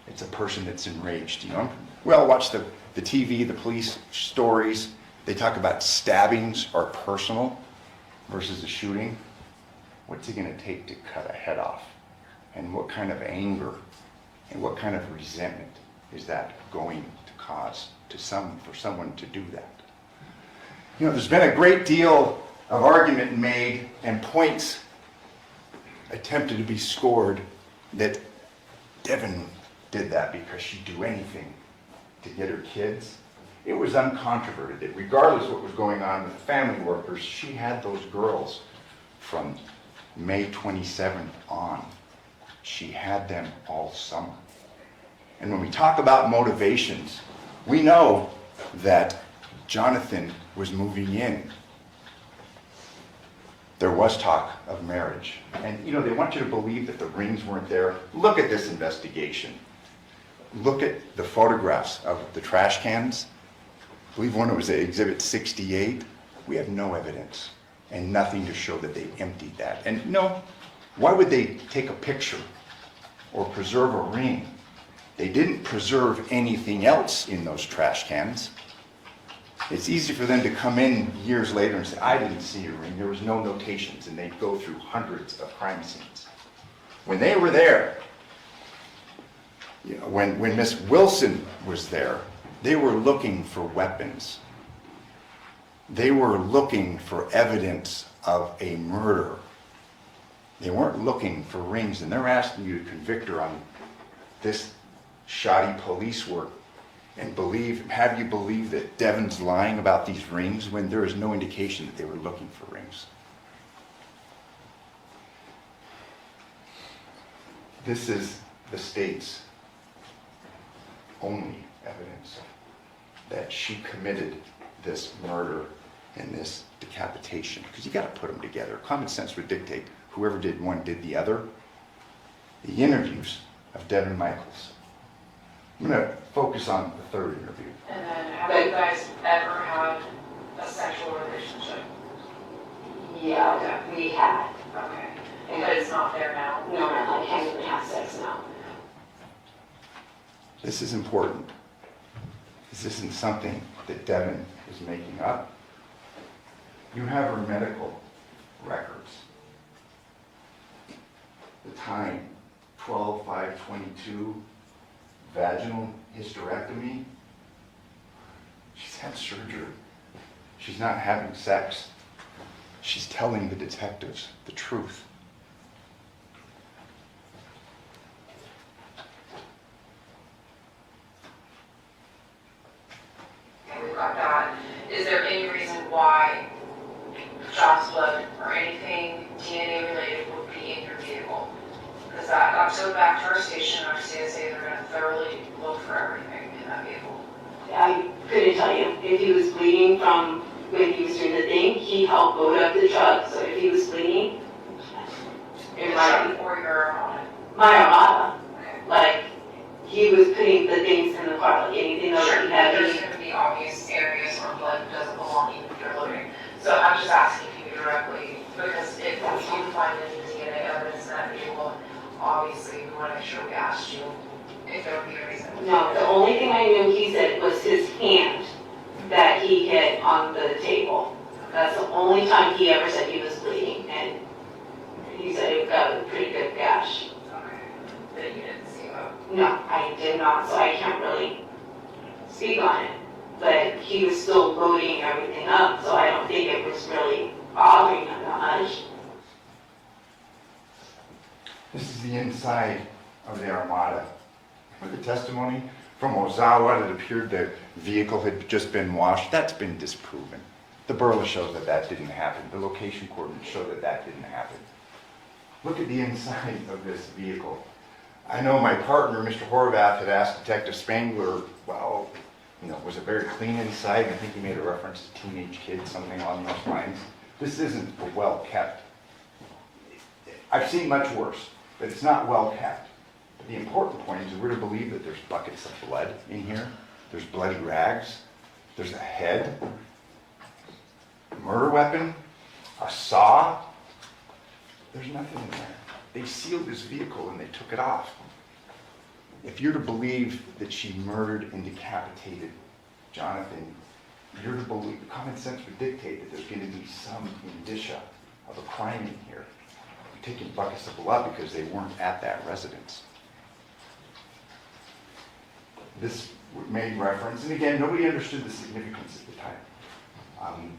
It's a person that's enraged, you know? We all watch the TV, the police stories. They talk about stabbings are personal versus a shooting. What's it going to take to cut a head off? And what kind of anger and what kind of resentment is that going to cause to for someone to do that? You know, there's been a great deal of argument made and points attempted to be scored that Devyn did that because she'd do anything to get her kids. It was uncontroverted that regardless of what was going on with the family workers, she had those girls from May 27th on. She had them all summer. And when we talk about motivations, we know that Jonathan was moving in. There was talk of marriage. And you know, they want you to believe that the rings weren't there. Look at this investigation. Look at the photographs of the trash cans. I believe one was Exhibit 68. We have no evidence and nothing to show that they emptied that. And no, why would they take a picture or preserve a ring? They didn't preserve anything else in those trash cans. It's easy for them to come in years later and say, I didn't see a ring, there was no notations, and they'd go through hundreds of crime scenes. When they were there, you know, when Miss Wilson was there, they were looking for weapons. They were looking for evidence of a murder. They weren't looking for rings, and they're asking you to convict her on this shoddy police work and have you believe that Devyn's lying about these rings when there is no indication that they were looking for rings. This is the state's only evidence that she committed this murder and this decapitation, because you got to put them together. Common sense would dictate whoever did one did the other. The interviews of Devyn Michaels. I'm going to focus on the third interview. And then, have you guys ever had a sexual relationship? Yeah, we had. Okay. But it's not there now? No, I can't even have sex now. This is important. This isn't something that Devyn is making up. You have her medical records. The time, 12/5/22, vaginal hysterectomy. She's had surgery. She's not having sex. She's telling the detectives the truth. Okay, we've got that. Is there any reason why John's blood or anything DNA related would be in your vehicle? Because that got to go back to our station, our CSA, they're going to thoroughly look for everything in that vehicle. I couldn't tell you. If he was bleeding from when he was doing the thing, he helped load up the truck. So if he was bleeding, it might be Or your Armada. my Armada. Okay. Like, he was putting the things in the car, like anything that Sure, he there's had. going to be obvious areas where blood doesn't belong even if you're loading. So I'm just asking you directly, because if we do find any DNA evidence in that vehicle, obviously we want to make sure we asked you if there would be a reason. No, the only thing I knew he said was his hand that he hit on the table. That's the only time he ever said he was bleeding, and he said it got a pretty good gash. Okay, but you didn't see that. No, I did not, so I can't really speak on it. But he was still loading everything up, so I don't think it was really bothering him that much. the inside of the Armada. With the testimony from Ozawa that appeared the vehicle had just been washed, that's been disproven. The burla shows that that didn't happen. The location coordinates show that that didn't happen. Look at the inside of this vehicle. I know my partner, Mr. Horvath, had asked Detective Spangler, well, was it very clean inside? I think he made a reference to teenage kids, something along those lines. This isn't well kept. I've seen much worse, but it's not well kept. But the important point is we're to believe that there's buckets of blood in here. There's bloody rags. There's a head, a murder weapon, a saw. There's nothing in there. They sealed this vehicle and they took it off. If you're to believe that she murdered and decapitated Jonathan, you're to believe, common sense would dictate that there's going to be some indicia of a crime in here. You're taking buckets of blood because they weren't at that residence. This made reference, and again, nobody understood the significance at the time.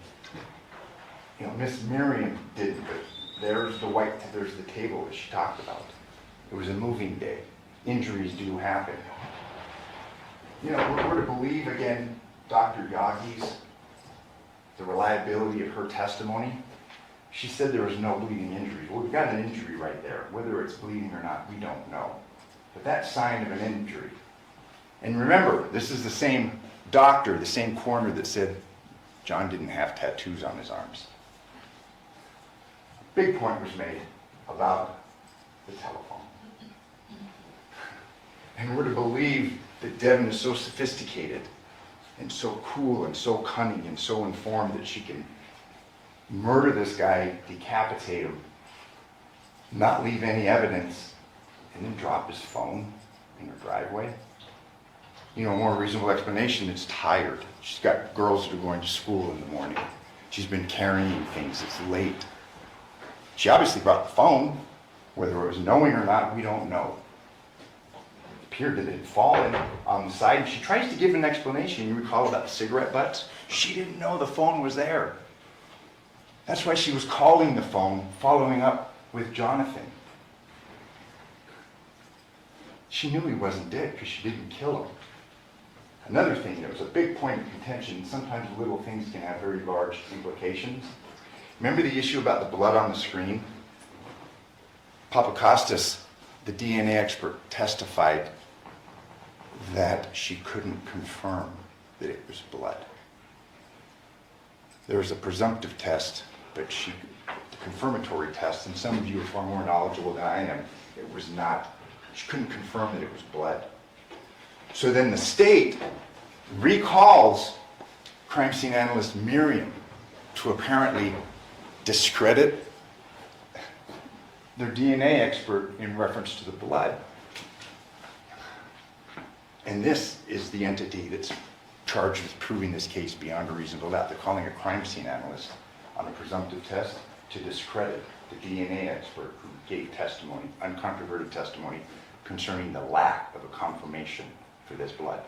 Miss Miriam didn't, but there's the table that she talked about. It was a moving day. Injuries do happen. We're to believe, again, Dr. Yagi's, the reliability of her testimony. She said there was no bleeding injuries. Well, we've got an injury right there. Whether it's bleeding or not, we don't know. But that's sign of an injury. And remember, this is the same doctor, the same coroner that said John didn't have tattoos on his arms. Big point was made about the telephone. And we're to believe that Devyn is so sophisticated and so cool and so cunning and so informed that she can murder this guy, decapitate him, not leave any evidence, and then drop his phone in her driveway. A more reasonable explanation, it's tired. She's got girls that are going to school in the morning. She's been carrying things, it's late. She obviously brought the phone. Whether it was knowing or not, we don't know. It appeared that it had fallen on the side. And she tries to give an explanation. You recall about the cigarette butts? She didn't know the phone was there. That's why she was calling the phone, following up with Jonathan. She knew he wasn't dead because she didn't kill him. Another thing, there was a big point of contention. Sometimes little things can have very large implications. Remember the issue about the blood on the screen? Papakostas, the DNA expert, testified that she couldn't confirm that it was blood. There was a presumptive test, but the confirmatory test, and some of you are far more knowledgeable than I am, it was not. She couldn't confirm that it was blood. So then the state recalls crime scene analyst Miriam to apparently discredit their DNA expert in reference to the blood. And this is the entity that's charged with proving this case beyond a reasonable doubt. They're calling a crime scene analyst on a presumptive test to discredit the DNA expert who gave testimony, uncontroverted testimony, concerning the lack of a confirmation for this blood.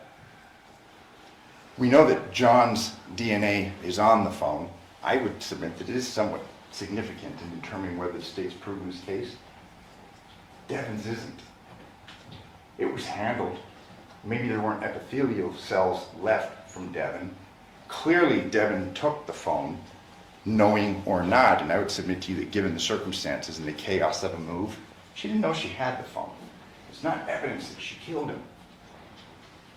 We know that John's DNA is on the phone. I would submit that it is somewhat significant in determining whether the state's proven this case. Devyn's isn't. It was handled. Maybe there weren't epithelial cells left from Devyn. Clearly, Devyn took the phone, knowing or not, and I would submit to you that given the circumstances and the chaos of a move, she didn't know she had the phone. It's not evidence that she killed him.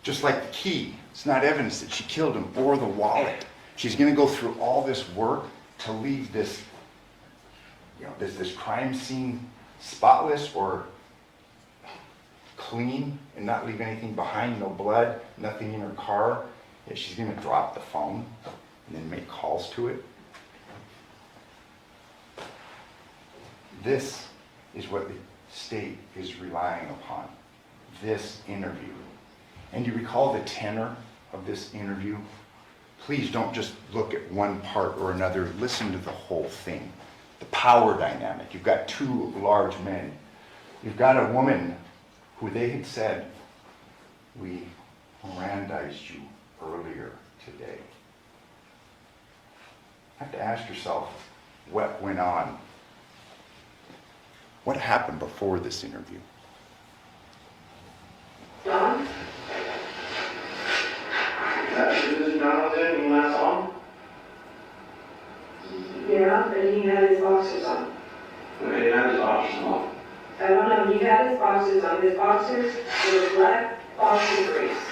Just like the key, it's not evidence that she killed him, or the wallet. She's going to go through all this work to leave this, this crime scene spotless or clean and not leave anything behind, no blood, nothing in her car. Yet she's going to drop the phone and then make calls to it. This is what the state is relying upon, this interview. And you recall the tenor of this interview? Please don't just look at one part or another. Listen to the whole thing. The power dynamic. You've got two large men. You've got a woman who they had said, "We Mirandized you earlier today." You have to ask yourself what went on. What happened before this interview? John? That's the position John was in when you last saw him? Yeah, but he had his boxers on. When he had his options on. I don't know, he had his boxers on. His boxers were black boxer briefs.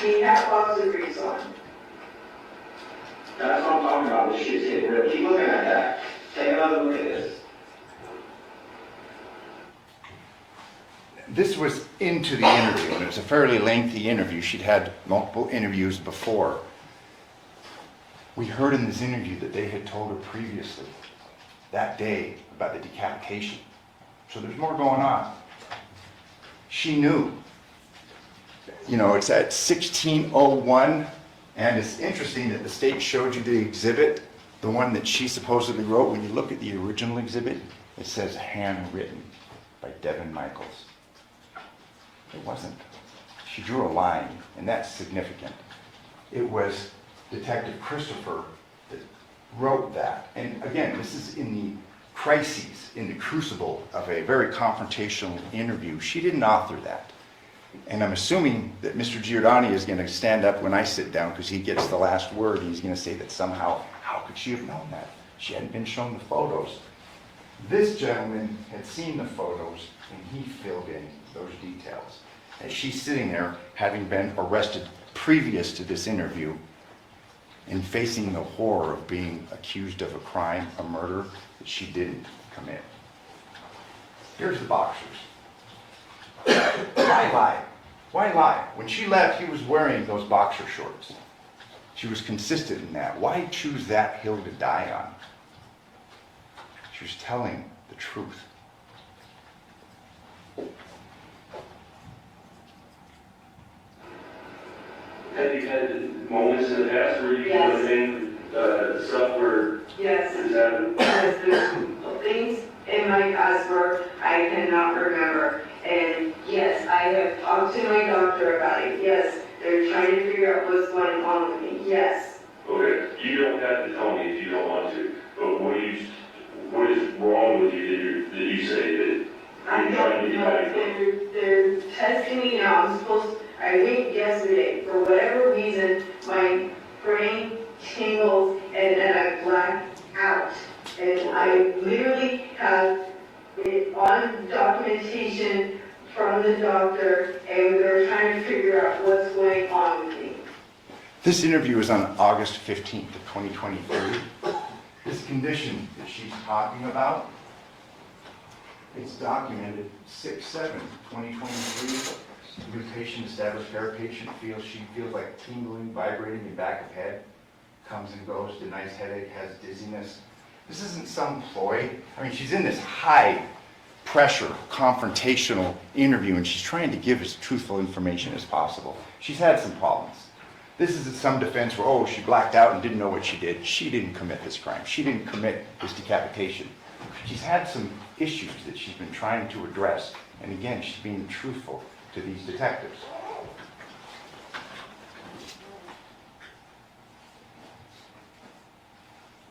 He had boxer briefs on. That's what I'm talking about, the shit's getting real. Keep looking at that. Take another look at this. This was into the interview, and it was a fairly lengthy interview. She'd had multiple interviews before. We heard in this interview that they had told her previously, that day, about the decapitation. So there's more going on. She knew. You know, it's at 1601, and it's interesting that the state showed you the exhibit, the one that she supposedly wrote. When you look at the original exhibit, it says handwritten by Devyn Michaels. It wasn't. She drew a line, and that's significant. It was Detective Christopher that wrote that. And again, this is in the crises, in the crucible of a very confrontational interview. She didn't author that. And I'm assuming that Mr. Giordani is going to stand up when I sit down, because he gets the last word, and he's going to say that somehow, how could she have known that? She hadn't been shown the photos. This gentleman had seen the photos, and he filled in those details. As she's sitting there, having been arrested previous to this interview, and facing the horror of being accused of a crime, a murder that she didn't commit. Here's the boxers. Why lie? Why lie? When she left, he was wearing those boxer shorts. She was consistent in that. Why choose that hill to die on? She was telling the truth. Have you had moments in the past where you Yes. have been stuff where Yes, this happened? yes, there's things in my past where I cannot remember. And yes, I have talked to my doctor about it. Yes, they're trying to figure out what's going on with me. Yes. Okay, you don't have to tell me if you don't want to, but what is wrong with you that you say that I you're trying to don't get know, back from? they're testing me now. I went yesterday, for whatever reason, my brain tingles and then I black out. And I literally have it on documentation from the doctor, and they're trying to figure out what's going on with me. This interview was on August 15th of 2023. This condition that she's talking about, it's documented 6/7/2023. New patient established hair patient she feels like tingling, vibrating in back of head, comes and goes, denies headache, has dizziness. This isn't some ploy. I mean, she's in this high pressure, confrontational interview, and she's trying to give as truthful information as possible. She's had some problems. This isn't some defense where, oh, she blacked out and didn't know what she did. She didn't commit this crime. She didn't commit this decapitation. She's had some issues that she's been trying to address, and again, she's being truthful to these detectives.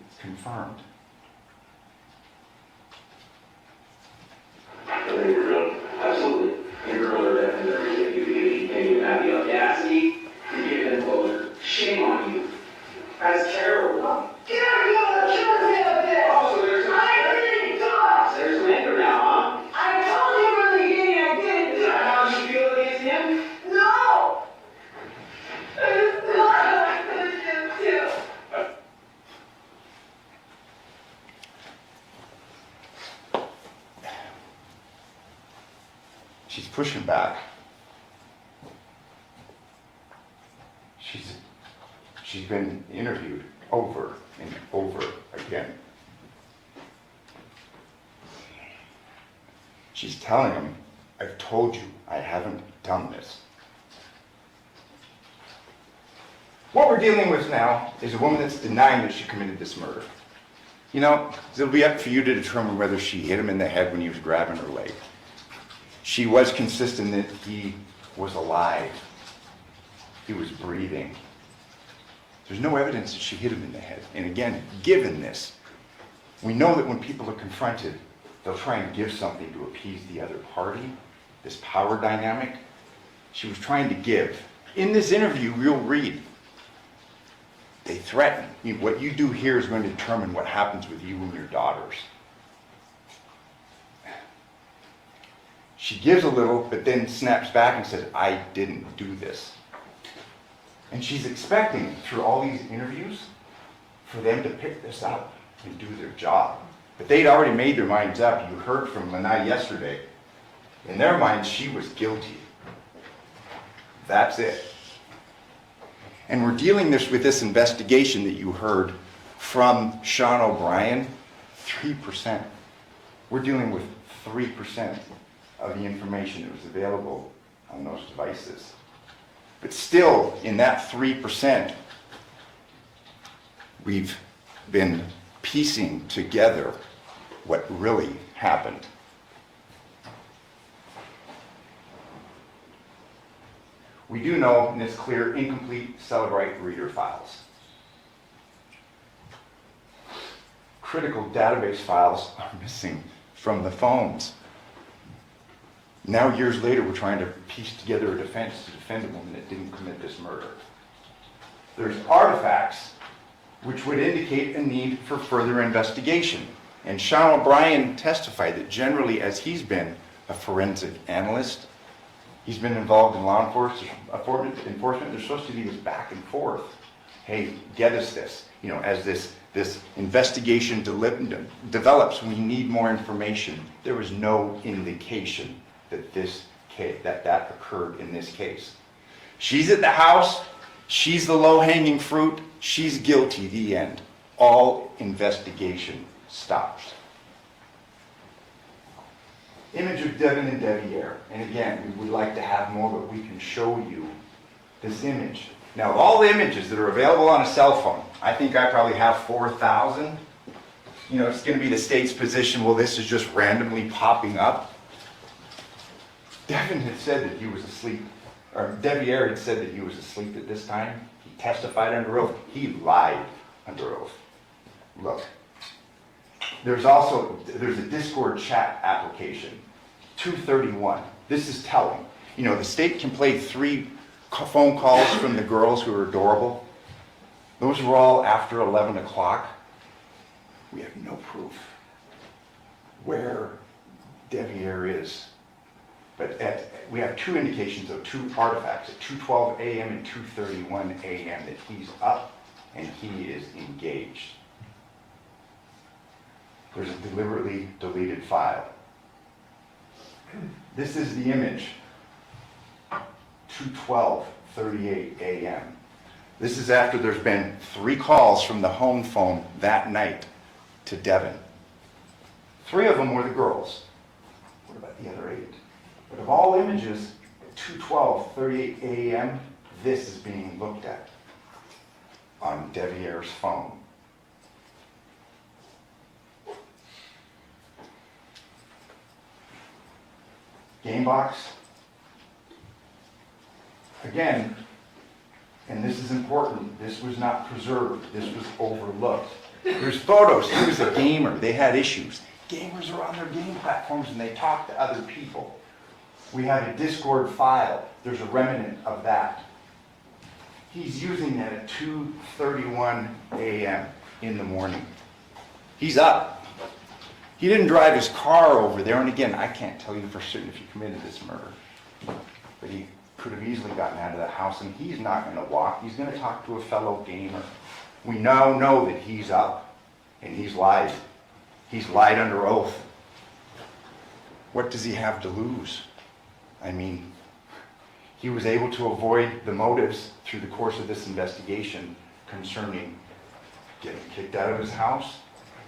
It's confirmed. I think we're done. Absolutely. And you're under that and everything. You can't even have the audacity to give them closure. Shame on you. That's terrible. Get out of here! Also, there's some anger now, huh? I told you from the beginning I didn't Is that how you feel against him? No! It's not how I could have too. She's pushing back. She's been interviewed over and over again. She's telling him, I've told you I haven't done this. What we're dealing with now is a woman that's denying that she committed this murder. You know, it'll be up for you to determine whether she hit him in the head when he was grabbing her leg. She was consistent that he was alive. He was breathing. There's no evidence that she hit him in the head. And again, given this, we know that when people are confronted they'll try and give something to appease the other party, this power dynamic. She was trying to give. In this interview, you'll read, they threaten. What you do here is going to determine what happens with you and your daughters. She gives a little, but then snaps back and says, I didn't do this. And she's expecting, through all these interviews, for them to pick this up and do their job. But they'd already made their minds up. You heard from Lanai yesterday. In their minds, she was guilty. That's it. And we're dealing with this investigation that you heard from Sean O'Brien, 3%. We're dealing with 3% of the information that was available on those devices. But still, in that 3%, we've been piecing together what really happened. We do know, and it's clear, incomplete Celebrite reader files. Critical database files are missing from the phones. Now, years later, we're trying to piece together a defense to defend a woman that didn't commit this murder. There's artifacts which would indicate a need for further investigation. And Sean O'Brien testified that generally, as he's been a forensic analyst, he's been involved in law enforcement. There's supposed to be this back and forth. Hey, get us this. As this investigation develops, we need more information. There was no indication that that occurred in this case. She's at the house. She's the low-hanging fruit. She's guilty. The end. All investigation stops. Image of Devyn and Devier. And again, we would like to have more, but we can show you this image. Now, of all the images that are available on a cell phone, I think I probably have 4,000. It's going to be the state's position, well, this is just randomly popping up. Devyn had said that he was asleep, or Devier had said that he was asleep at this time. He testified under oath. He lied under oath. Look. There's a Discord chat application, 231. This is telling. The state can play 3 phone calls from the girls who are adorable. Those were all after 11 o'clock. We have no proof where Devier is. But we have 2 indications of 2 artifacts at 2:12 a.m. and 2:31 a.m. that he's up and he is engaged. There's a deliberately deleted file. This is the image, 2:12:38 a.m. This is after there's been 3 calls from the home phone that night to Devyn. 3 of them were the girls. What about the other 8? But of all images, at 2:12:38 a.m., this is being looked at on Devier's phone. Game box. Again, and this is important, this was not preserved, this was overlooked. There's photos, he was a gamer, they had issues. Gamers are on their game platforms and they talk to other people. We have a Discord file, there's a remnant of that. He's using that at 2:31 a.m. in the morning. He's up. He didn't drive his car over there, and again, I can't tell you for certain if he committed this murder. But he could have easily gotten out of the house, and he's not going to walk. He's going to talk to a fellow gamer. We now know that he's up, and he's lied. He's lied under oath. What does he have to lose? I mean, he was able to avoid the motives through the course of this investigation concerning getting kicked out of his house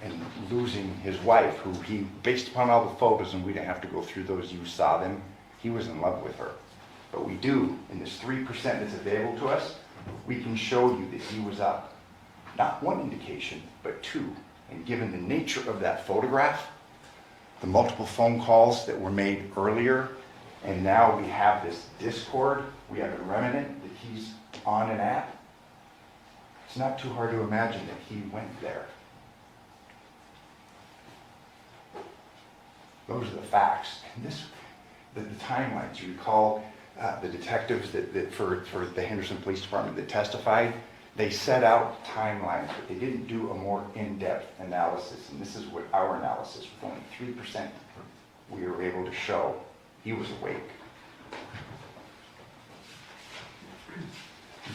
and losing his wife, who he, based upon all the photos, and we didn't have to go through those, you saw them, he was in love with her. But we do, in this 3% that's available to us, we can show you that he was up. Not 1 indication, but 2. And given the nature of that photograph, the multiple phone calls that were made earlier, and now we have this Discord, we have a remnant that he's on and at, it's not too hard to imagine that he went there. Those are the facts. And the timelines, you recall the detectives that for the Henderson Police Department that testified, they set out timelines, but they didn't do a more in-depth analysis. And this is what our analysis, with only 3% we were able to show he was awake.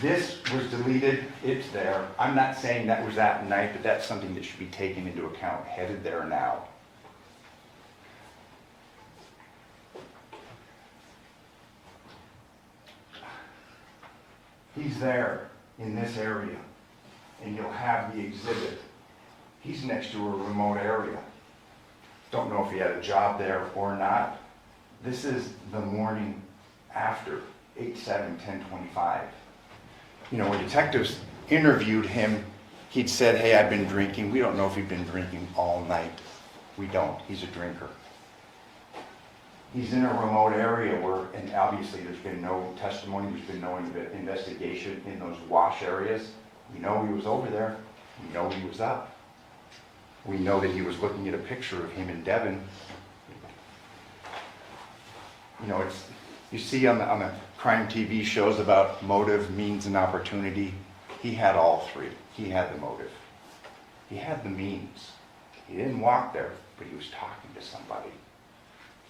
This was deleted, it's there. I'm not saying that was that night, but that's something that should be taken into account, headed there now. He's there in this area, and you'll have the exhibit. He's next to a remote area. Don't know if he had a job there or not. This is the morning after, 8/7/10/25. You know, when detectives interviewed him, he'd said, hey, I've been drinking. We don't know if he'd been drinking all night. We don't. He's a drinker. He's in a remote area where, and obviously there's been no testimony, there's been no investigation in those wash areas. We know he was over there. We know he was up. We know that he was looking at a picture of him and Devyn. You know, you see on the crime TV shows about motive, means, and opportunity. He had all three. He had the motive. He had the means. He didn't walk there, but he was talking to somebody.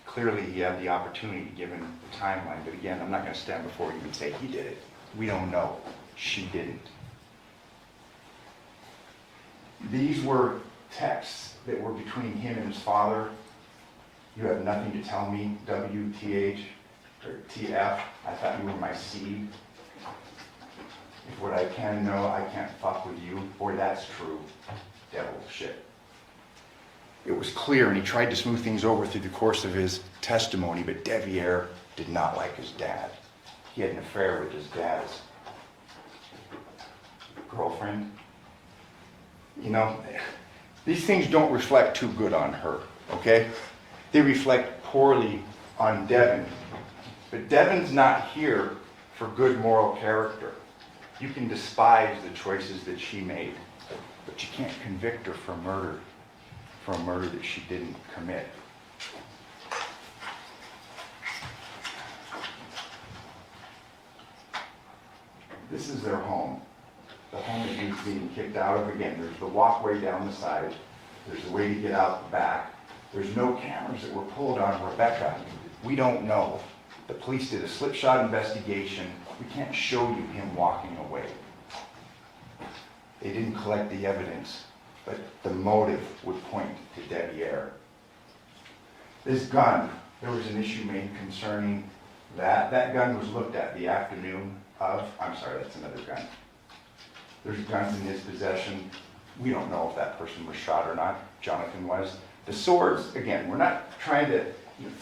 Clearly, he had the opportunity given the timeline. But again, I'm not going to stand before you and say he did it. We don't know. She didn't. These were texts that were between him and his father. You have nothing to tell me, WTH or TF. I thought you were my seed. If what I can know, I can't fuck with you. Boy, that's true. Devil shit. It was clear, and he tried to smooth things over through the course of his testimony, but Devyn did not like his dad. He had an affair with his dad's girlfriend. You know, these things don't reflect too good on her, okay? They reflect poorly on Devyn. But Devyn's not here for good moral character. You can despise the choices that she made, but you can't convict her for murder, for a murder that she didn't commit. This is their home. The home that he's being kicked out of. Again, there's the walkway down the side. There's the way to get out the back. There's no cameras that were pulled on Rebecca. We don't know. The police did a slipshod investigation. We can't show you him walking away. They didn't collect the evidence, but the motive would point to Devyn. This gun, there was an issue made concerning that. That gun was looked at the afternoon of, I'm sorry, that's another gun. There's guns in his possession. We don't know if that person was shot or not. Jonathan was. The swords, again, we're not trying to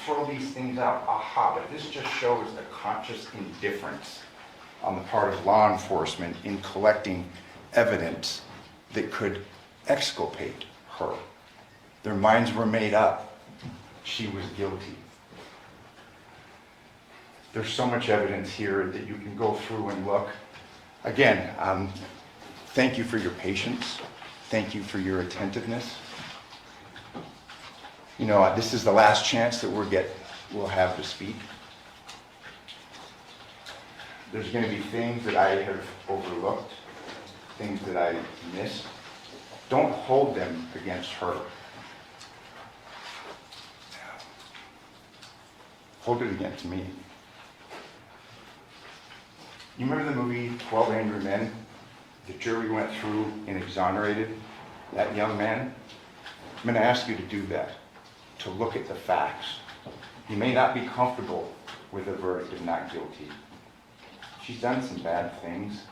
throw these things out, aha, but this just shows a conscious indifference on the part of law enforcement in collecting evidence that could exculpate her. Their minds were made up. She was guilty. There's so much evidence here that you can go through and look. Again, thank you for your patience. Thank you for your attentiveness. You know, this is the last chance that we'll have to speak. There's going to be things that I have overlooked, things that I missed. Don't hold them against her. Hold it against me. You remember the movie 12 Angry Men? The jury went through and exonerated that young man. I'm going to ask you to do that, to look at the facts. You may not be comfortable with a verdict of not guilty. She's done some bad things.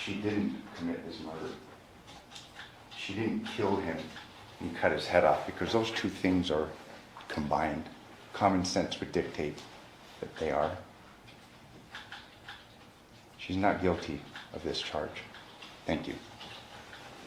She didn't commit his murder. She didn't kill him and cut his head off, because those two things are combined. Common sense would dictate that they are. She's not guilty of this charge. Thank you.